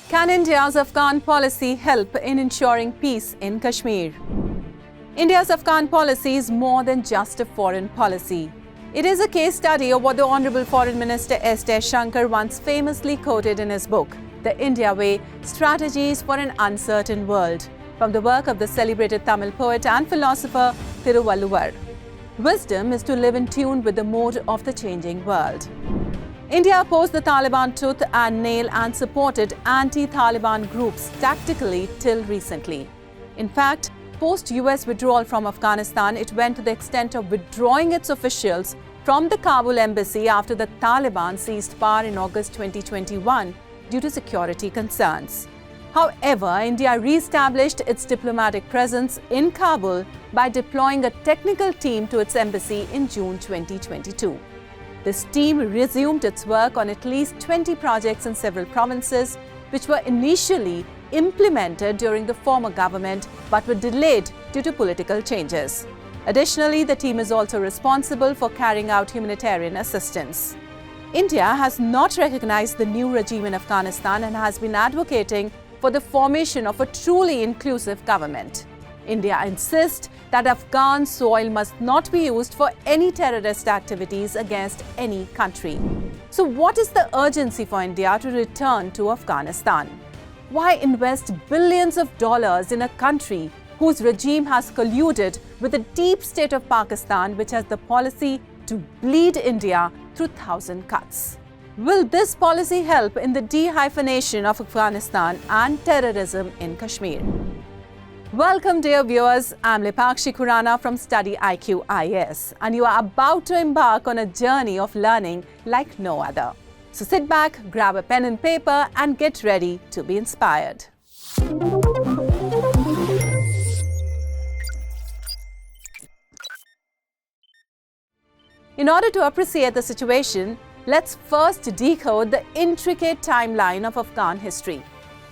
Can India's Afghan policy help in ensuring peace in Kashmir? India's Afghan policy is more than just a foreign policy. It is a case study of what the Honorable Foreign Minister S. Shankar once famously quoted in his book, The India Way, Strategies for an Uncertain World, from the work of the celebrated Tamil poet and philosopher Thiruvalluvar. Wisdom is to live in tune with the mode of the changing world. India opposed the Taliban tooth and nail and supported anti-Taliban groups tactically till recently. In fact, post-US withdrawal from Afghanistan, it went to the extent of withdrawing its officials from the Kabul embassy after the Taliban seized power in August 2021 due to security concerns. However, India re-established its diplomatic presence in Kabul by deploying a technical team to its embassy in June 2022. This team resumed its work on at least 20 projects in several provinces, which were initially implemented during the former government but were delayed due to political changes. Additionally, the team is also responsible for carrying out humanitarian assistance. India has not recognized the new regime in Afghanistan and has been advocating for the formation of a truly inclusive government. India insists that Afghan soil must not be used for any terrorist activities against any country. So what is the urgency for India to return to Afghanistan? Why invest billions of dollars in a country whose regime has colluded with the deep state of Pakistan, which has the policy to bleed India through 1,000 cuts? Will this policy help in the de-hyphenation of Afghanistan and terrorism in Kashmir? Welcome, dear viewers. I'm Lipakshi Khurana from StudyIQ IAS, and you are about to embark on a journey of learning like no other. So sit back, grab a pen and paper, and get ready to be inspired. In order to appreciate the situation, let's first decode the intricate timeline of Afghan history.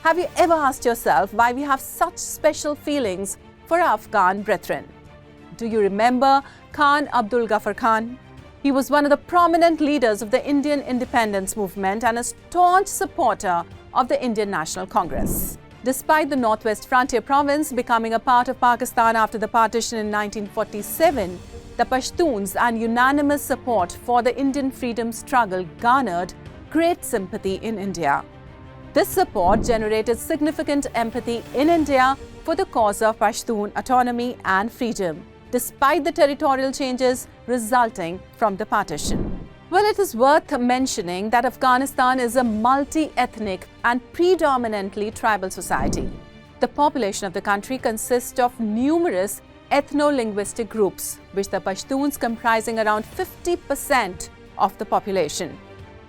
Have you ever asked yourself why we have such special feelings for our Afghan brethren? Do you remember Khan Abdul Ghaffar Khan? He was one of the prominent leaders of the Indian independence movement and a staunch supporter of the Indian National Congress. Despite the Northwest Frontier Province becoming a part of Pakistan after the partition in 1947, the Pashtuns and unanimous support for the Indian freedom struggle garnered great sympathy in India. This support generated significant empathy in India for the cause of Pashtun autonomy and freedom, despite the territorial changes resulting from the partition. Well, it is worth mentioning that Afghanistan is a multi-ethnic and predominantly tribal society. The population of the country consists of numerous ethno-linguistic groups, with the Pashtuns comprising around 50% of the population,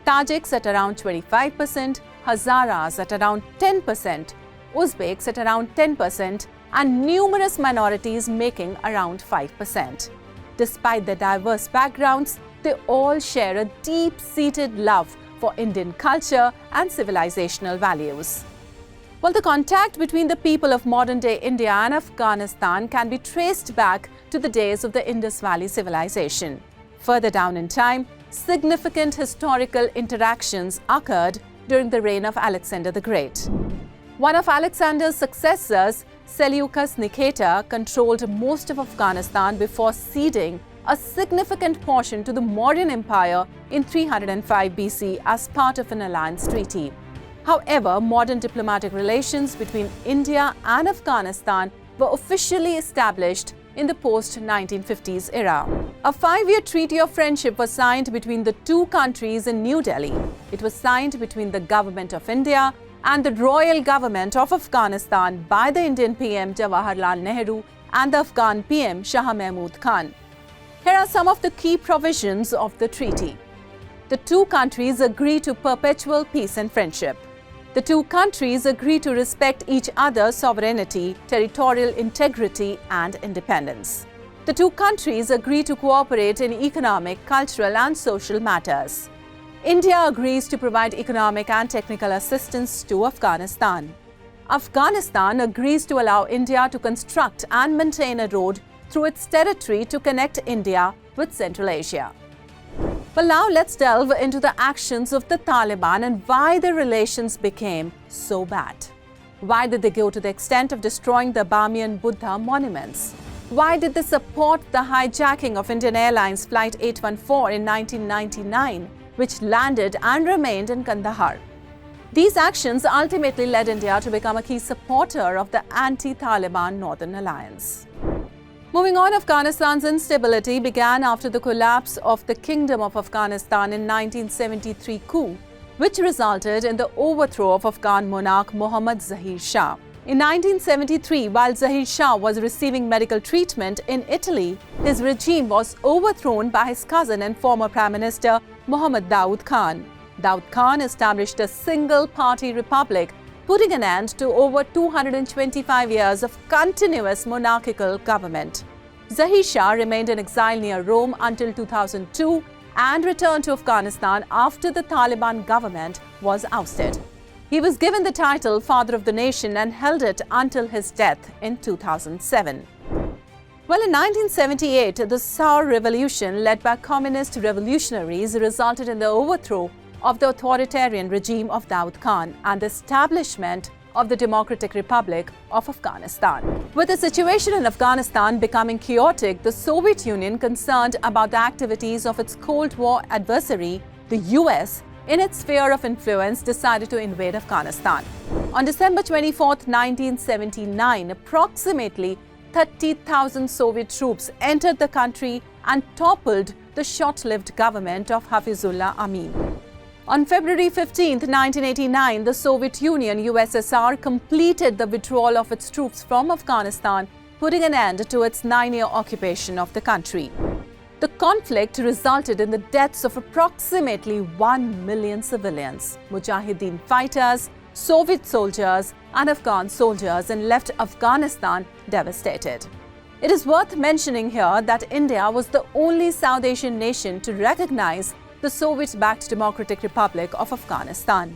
Tajiks at around 25%, Hazaras at around 10%, Uzbeks at around 10%, and numerous minorities making around 5%. Despite their diverse backgrounds, they all share a deep-seated love for Indian culture and civilizational values. Well, the contact between the people of modern-day India and Afghanistan can be traced back to the days of the Indus Valley civilization. Further down in time, significant historical interactions occurred during the reign of Alexander the Great. One of Alexander's successors, Seleucus Nicator, controlled most of Afghanistan before ceding a significant portion to the Mauryan Empire in 305 BC as part of an alliance treaty. However, modern diplomatic relations between India and Afghanistan were officially established in the post-1950s era. A 5-year treaty of friendship was signed between the two countries in New Delhi. It was signed between the Government of India and the Royal Government of Afghanistan by the Indian PM Jawaharlal Nehru and the Afghan PM Shah Mahmud Khan. Here are some of the key provisions of the treaty. The two countries agree to perpetual peace and friendship. The two countries agree to respect each other's sovereignty, territorial integrity, and independence. The two countries agree to cooperate in economic, cultural, and social matters. India agrees to provide economic and technical assistance to Afghanistan. Afghanistan agrees to allow India to construct and maintain a road through its territory to connect India with Central Asia. Well, now let's delve into the actions of the Taliban and why the relations became so bad. Why did they go to the extent of destroying the Bamiyan Buddha monuments? Why did they support the hijacking of Indian Airlines Flight 814 in 1999, which landed and remained in Kandahar? These actions ultimately led India to become a key supporter of the anti-Taliban Northern Alliance. Moving on, Afghanistan's instability began after the collapse of the Kingdom of Afghanistan in 1973 coup, which resulted in the overthrow of Afghan monarch Mohammad Zahir Shah. In 1973, while Zahir Shah was receiving medical treatment in Italy, his regime was overthrown by his cousin and former Prime Minister Mohammad Daoud Khan. Daoud Khan established a single-party republic, putting an end to over 225 years of continuous monarchical government. Zahir Shah remained in exile near Rome until 2002 and returned to Afghanistan after the Taliban government was ousted. He was given the title Father of the Nation and held it until his death in 2007. Well, in 1978, the Saur Revolution, led by communist revolutionaries, resulted in the overthrow of the authoritarian regime of Daoud Khan and the establishment of the Democratic Republic of Afghanistan. With the situation in Afghanistan becoming chaotic, the Soviet Union, concerned about the activities of its Cold War adversary, the US, in its sphere of influence, decided to invade Afghanistan. On December 24, 1979, approximately 30,000 Soviet troops entered the country and toppled the short-lived government of Hafizullah Amin. On February 15, 1989, the Soviet Union USSR completed the withdrawal of its troops from Afghanistan, putting an end to its 9-year occupation of the country. The conflict resulted in the deaths of approximately 1 million civilians, Mujahideen fighters, Soviet soldiers, and Afghan soldiers, and left Afghanistan devastated. It is worth mentioning here that India was the only South Asian nation to recognize the Soviet-backed Democratic Republic of Afghanistan.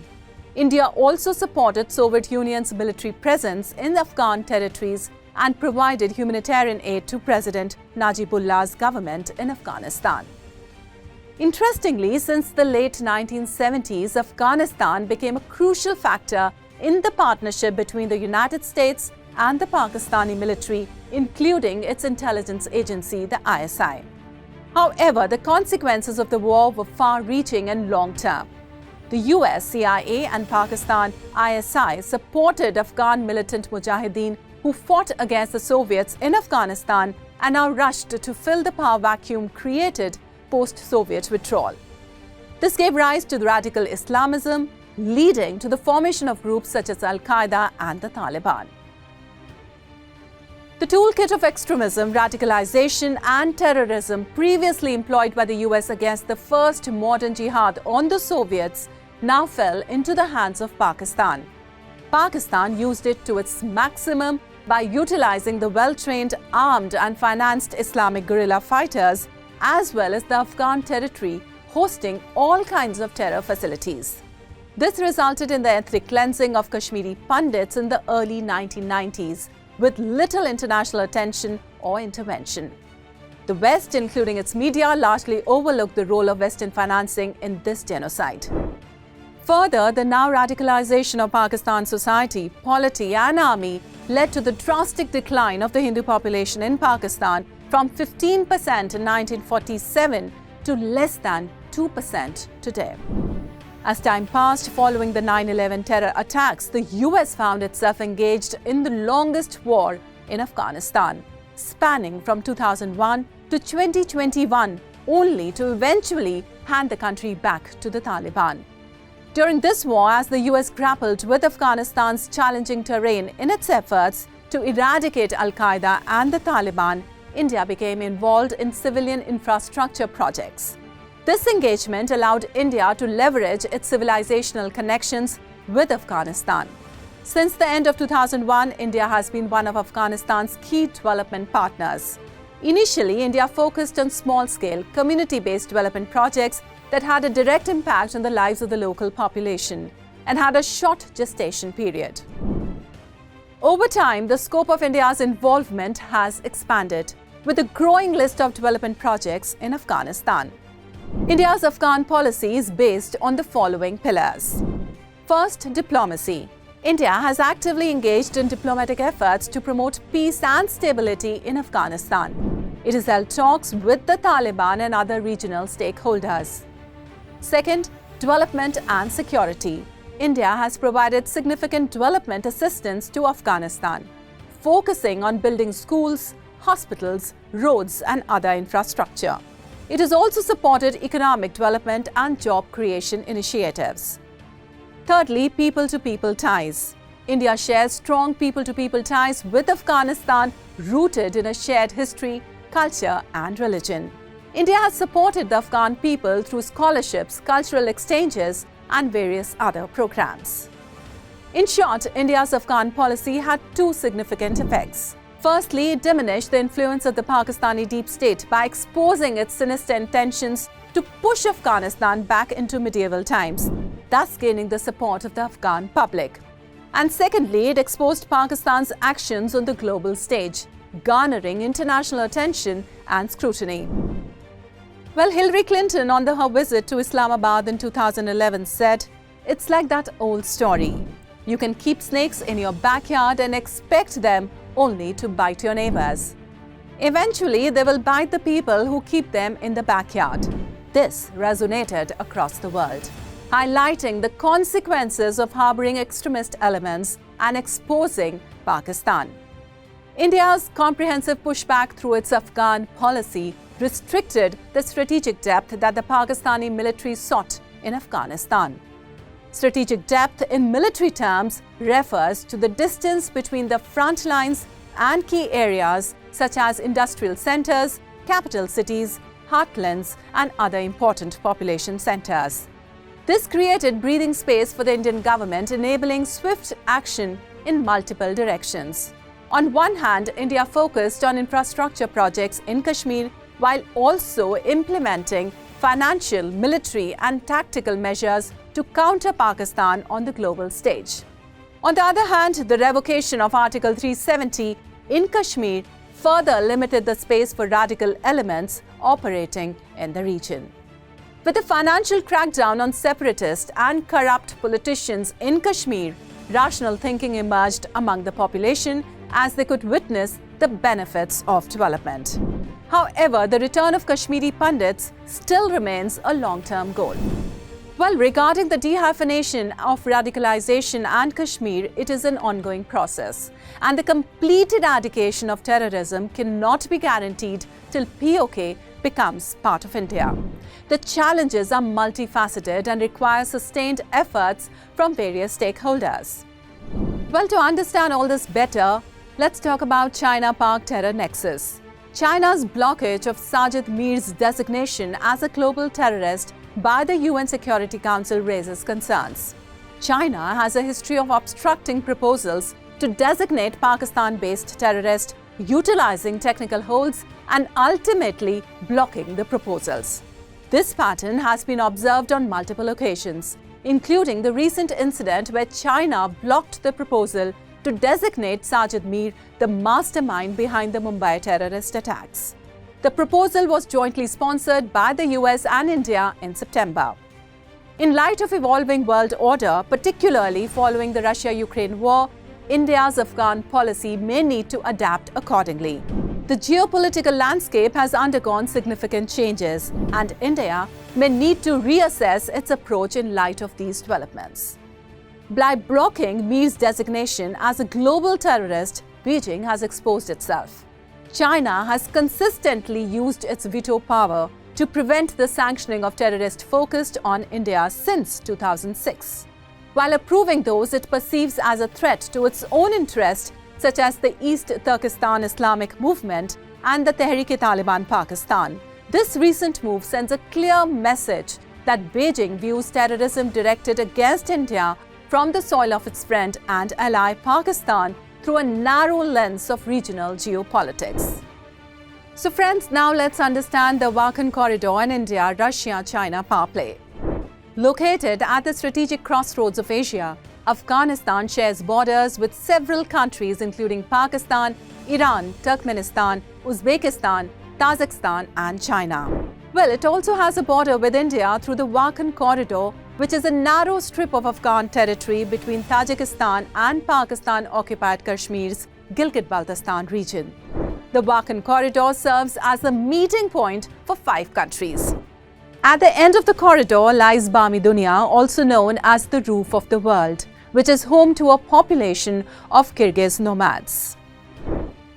India also supported Soviet Union's military presence in Afghan territories and provided humanitarian aid to President Najibullah's government in Afghanistan. Interestingly, since the late 1970s, Afghanistan became a crucial factor in the partnership between the United States and the Pakistani military, including its intelligence agency, the ISI. However, the consequences of the war were far-reaching and long-term. The US, CIA, and Pakistan ISI supported Afghan militant Mujahideen who fought against the Soviets in Afghanistan and now rushed to fill the power vacuum created post-Soviet withdrawal. This gave rise to the radical Islamism, leading to the formation of groups such as Al-Qaeda and the Taliban. The toolkit of extremism, radicalization, and terrorism previously employed by the US against the first modern jihad on the Soviets now fell into the hands of Pakistan. Pakistan used it to its maximum by utilizing the well-trained, armed, and financed Islamic guerrilla fighters, as well as the Afghan territory, hosting all kinds of terror facilities. This resulted in the ethnic cleansing of Kashmiri Pandits in the early 1990s, with little international attention or intervention. The West, including its media, largely overlooked the role of Western financing in this genocide. Further, the now radicalization of Pakistan society, polity, and army led to the drastic decline of the Hindu population in Pakistan from 15% in 1947 to less than 2% today. As time passed following the 9/11 terror attacks, the US found itself engaged in the longest war in Afghanistan, spanning from 2001 to 2021, only to eventually hand the country back to the Taliban. During this war, as the US grappled with Afghanistan's challenging terrain in its efforts to eradicate Al-Qaeda and the Taliban, India became involved in civilian infrastructure projects. This engagement allowed India to leverage its civilizational connections with Afghanistan. Since the end of 2001, India has been one of Afghanistan's key development partners. Initially, India focused on small-scale, community-based development projects that had a direct impact on the lives of the local population and had a short gestation period. Over time, the scope of India's involvement has expanded, with a growing list of development projects in Afghanistan. India's Afghan policy is based on the following pillars. First, diplomacy. India has actively engaged in diplomatic efforts to promote peace and stability in Afghanistan. It has held talks with the Taliban and other regional stakeholders. Second, development and security. India has provided significant development assistance to Afghanistan, focusing on building schools, hospitals, roads and other infrastructure. It has also supported economic development and job creation initiatives. Thirdly, people-to-people ties. India shares strong people-to-people ties with Afghanistan, rooted in a shared history, culture and religion. India has supported the Afghan people through scholarships, cultural exchanges and various other programs. In short, India's Afghan policy had two significant effects. Firstly, it diminished the influence of the Pakistani deep state by exposing its sinister intentions to push Afghanistan back into medieval times, thus gaining the support of the Afghan public. And secondly, it exposed Pakistan's actions on the global stage, garnering international attention and scrutiny. Well, Hillary Clinton, on her visit to Islamabad in 2011, said, "It's like that old story. You can keep snakes in your backyard and expect them only to bite your neighbors. Eventually, they will bite the people who keep them in the backyard." This resonated across the world, highlighting the consequences of harboring extremist elements and exposing Pakistan. India's comprehensive pushback through its Afghan policy restricted the strategic depth that the Pakistani military sought in Afghanistan. Strategic depth in military terms refers to the distance between the front lines and key areas such as industrial centers, capital cities, heartlands and other important population centers. This created breathing space for the Indian government, enabling swift action in multiple directions. On one hand, India focused on infrastructure projects in Kashmir while also implementing financial, military and tactical measures to counter Pakistan on the global stage. On the other hand, the revocation of Article 370 in Kashmir further limited the space for radical elements operating in the region. With the financial crackdown on separatist and corrupt politicians in Kashmir, rational thinking emerged among the population as they could witness the benefits of development. However, the return of Kashmiri Pandits still remains a long-term goal. Well, regarding the dehyphenation of radicalization and Kashmir, it is an ongoing process, and the complete eradication of terrorism cannot be guaranteed till POK becomes part of India. The challenges are multifaceted and require sustained efforts from various stakeholders. Well, to understand all this better, let's talk about China-Pak terror nexus. China's blockage of Sajid Mir's designation as a global terrorist by the UN Security Council raises concerns. China has a history of obstructing proposals to designate Pakistan-based terrorists, utilizing technical holds and ultimately blocking the proposals. This pattern has been observed on multiple occasions, including the recent incident where China blocked the proposal to designate Sajid Mir the mastermind behind the Mumbai terrorist attacks. The proposal was jointly sponsored by the US and India in September. In light of evolving world order, particularly following the Russia-Ukraine war, India's Afghan policy may need to adapt accordingly. The geopolitical landscape has undergone significant changes, and India may need to reassess its approach in light of these developments. By blocking Mir's designation as a global terrorist, Beijing has exposed itself. China has consistently used its veto power to prevent the sanctioning of terrorists focused on India since 2006, while approving those it perceives as a threat to its own interest, such as the East Turkestan Islamic Movement and the Tehreek-e-Taliban Pakistan. This recent move sends a clear message that Beijing views terrorism directed against India from the soil of its friend and ally Pakistan through a narrow lens of regional geopolitics. So friends, now let's understand the Wakhan Corridor in India, Russia, China power play. Located at the strategic crossroads of Asia, Afghanistan shares borders with several countries including Pakistan, Iran, Turkmenistan, Uzbekistan, Kazakhstan and China. Well, it also has a border with India through the Wakhan Corridor, which is a narrow strip of Afghan territory between Tajikistan and Pakistan-occupied Kashmir's Gilgit-Baltistan region. The Wakhan Corridor serves as a meeting point for 5 countries. At the end of the corridor lies Bami Dunya, also known as the roof of the world, which is home to a population of Kyrgyz nomads.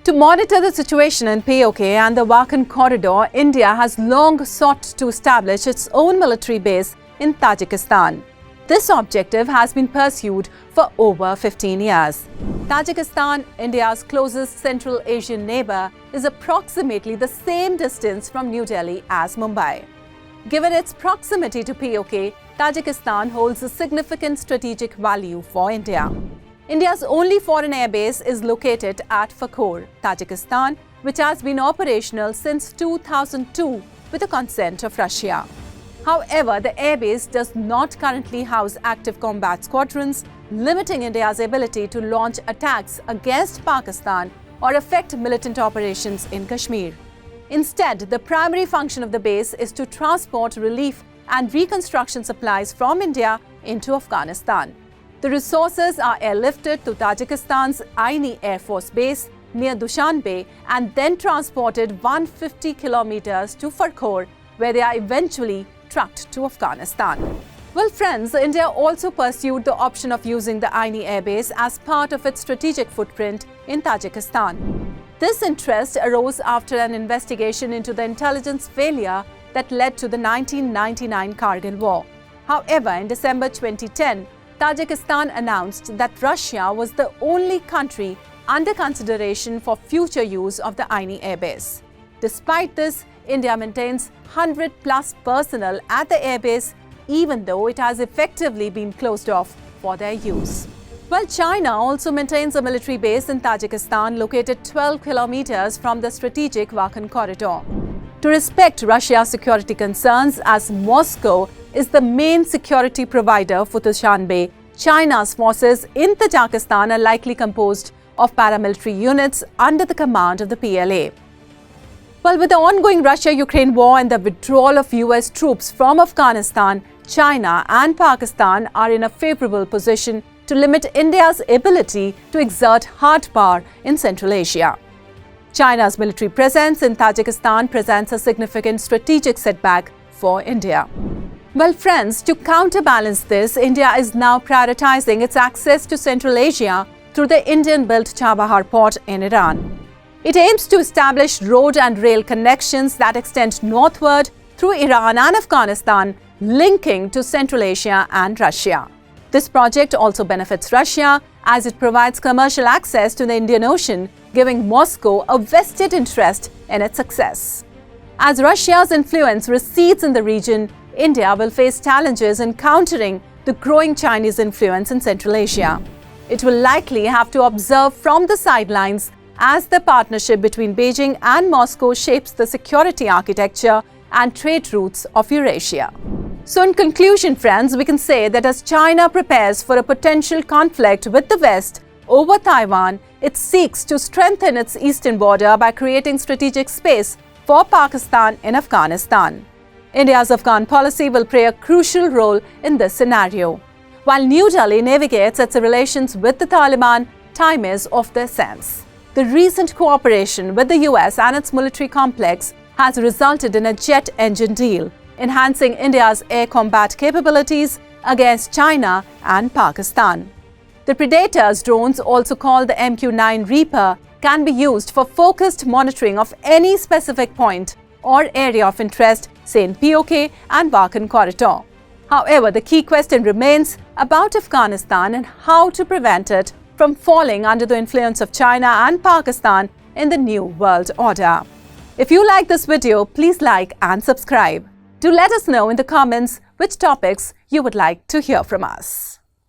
To monitor the situation in POK and the Wakhan Corridor, India has long sought to establish its own military base in Tajikistan. This objective has been pursued for over 15 years. Tajikistan, India's closest Central Asian neighbor, is approximately the same distance from New Delhi as Mumbai. Given its proximity to POK, Tajikistan holds a significant strategic value for India. India's only foreign airbase is located at Khurana, Tajikistan, which has been operational since 2002 with the consent of Russia. However, the airbase does not currently house active combat squadrons, limiting India's ability to launch attacks against Pakistan or affect militant operations in Kashmir. Instead, the primary function of the base is to transport relief and reconstruction supplies from India into Afghanistan. The resources are airlifted to Tajikistan's Aini Air Force Base near Dushanbe and then transported 150 kilometers to Khurana, where they are eventually trucked to Afghanistan. Well, friends, India also pursued the option of using the Aini Air Base as part of its strategic footprint in Tajikistan. This interest arose after an investigation into the intelligence failure that led to the 1999 Kargil War. However, in December 2010, Tajikistan announced that Russia was the only country under consideration for future use of the Aini airbase. Despite this, India maintains 100+ personnel at the airbase, even though it has effectively been closed off for their use. Well, China also maintains a military base in Tajikistan located 12 kilometers from the strategic Wakhan Corridor. To respect Russia's security concerns, as Moscow is the main security provider for Dushanbe, China's forces in Tajikistan are likely composed of paramilitary units under the command of the PLA. Well, with the ongoing Russia-Ukraine war and the withdrawal of US troops from Afghanistan, China and Pakistan are in a favorable position to limit India's ability to exert hard power in Central Asia. China's military presence in Tajikistan presents a significant strategic setback for India. Well, friends, to counterbalance this, India is now prioritizing its access to Central Asia through the Indian-built Chabahar port in Iran. It aims to establish road and rail connections that extend northward through Iran and Afghanistan, linking to Central Asia and Russia. This project also benefits Russia as it provides commercial access to the Indian Ocean, giving Moscow a vested interest in its success. As Russia's influence recedes in the region, India will face challenges in countering the growing Chinese influence in Central Asia. It will likely have to observe from the sidelines as the partnership between Beijing and Moscow shapes the security architecture and trade routes of Eurasia. So in conclusion, friends, we can say that as China prepares for a potential conflict with the West over Taiwan, it seeks to strengthen its eastern border by creating strategic space for Pakistan in Afghanistan. India's Afghan policy will play a crucial role in this scenario. While New Delhi navigates its relations with the Taliban, time is of the essence. The recent cooperation with the US and its military complex has resulted in a jet engine deal, enhancing India's air combat capabilities against China and Pakistan. The Predator's drones, also called the MQ-9 Reaper, can be used for focused monitoring of any specific point or area of interest, say in POK and Wakhan Corridor. However, the key question remains about Afghanistan and how to prevent it from falling under the influence of China and Pakistan in the new world order. If you like this video, please like and subscribe. Do let us know in the comments which topics you would like to hear from us.